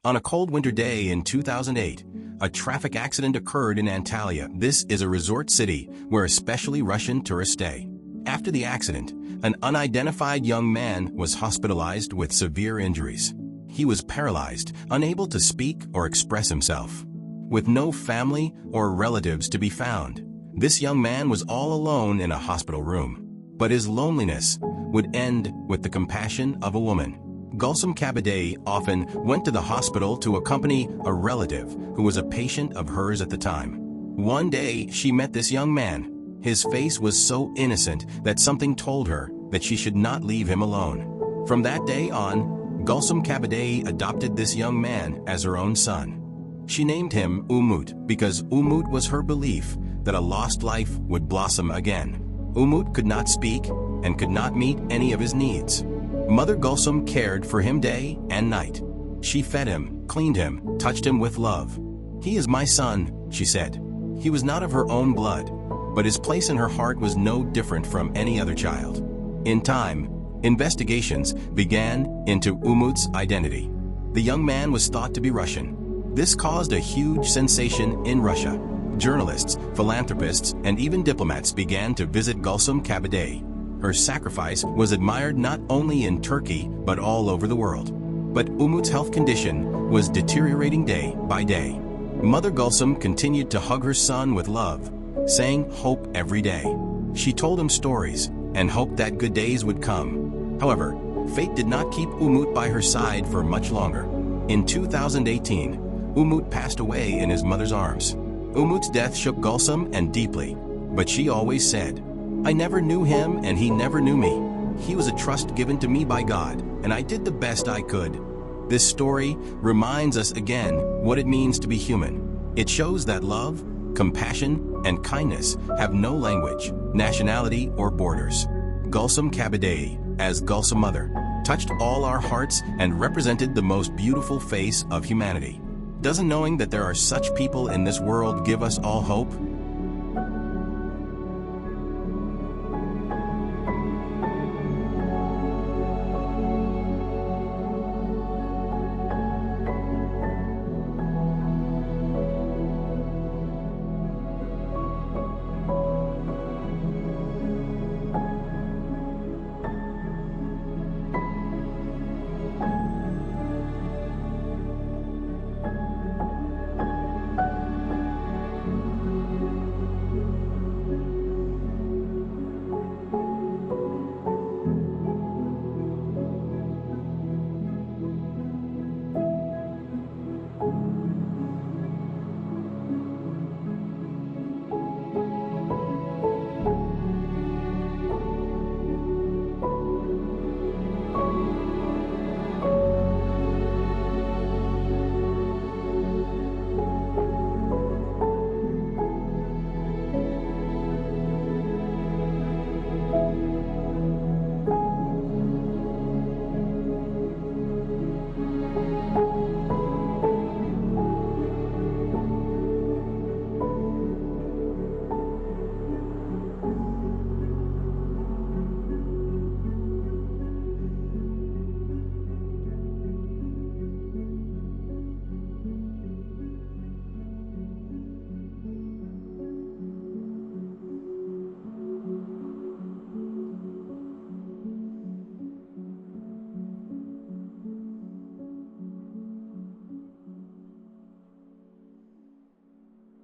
On a cold winter day in 2008, a traffic accident occurred in Antalya. This is a resort city where especially Russian tourists stay. After the accident, an unidentified young man was hospitalized with severe injuries. He was paralyzed, unable to speak or express himself. With no family or relatives to be found, this young man was all alone in a hospital room. But his loneliness would end with the compassion of a woman. Gülsüm Kabadayı often went to the hospital to accompany a relative who was a patient of hers at the time. One day, she met this young man. His face was so innocent that something told her that she should not leave him alone. From that day on, Gülsüm Kabadayı adopted this young man as her own son. She named him Umut because Umut was her belief that a lost life would blossom again. Umut could not speak and could not meet any of his needs. Mother Gülsüm cared for him day and night. She fed him, cleaned him, touched him with love. "He is my son," she said. He was not of her own blood, but his place in her heart was no different from any other child. In time, investigations began into Umut's identity. The young man was thought to be Russian. This caused a huge sensation in Russia. Journalists, philanthropists, and even diplomats began to visit Gülsüm Kabadayı. Her sacrifice was admired not only in Turkey but all over the world. But Umut's health condition was deteriorating day by day. Mother Gülsüm continued to hug her son with love, saying hope every day. She told him stories and hoped that good days would come. However, fate did not keep Umut by her side for much longer. In 2018, Umut passed away in his mother's arms. Umut's death shook Gülsüm and deeply, but she always said, "I never knew him and he never knew me. He was a trust given to me by God, and I did the best I could." This story reminds us again what it means to be human. It shows that love, compassion, and kindness have no language, nationality, or borders. Gülsüm Kabadayı, as Gülsüm Mother, touched all our hearts and represented the most beautiful face of humanity. Doesn't knowing that there are such people in this world give us all hope?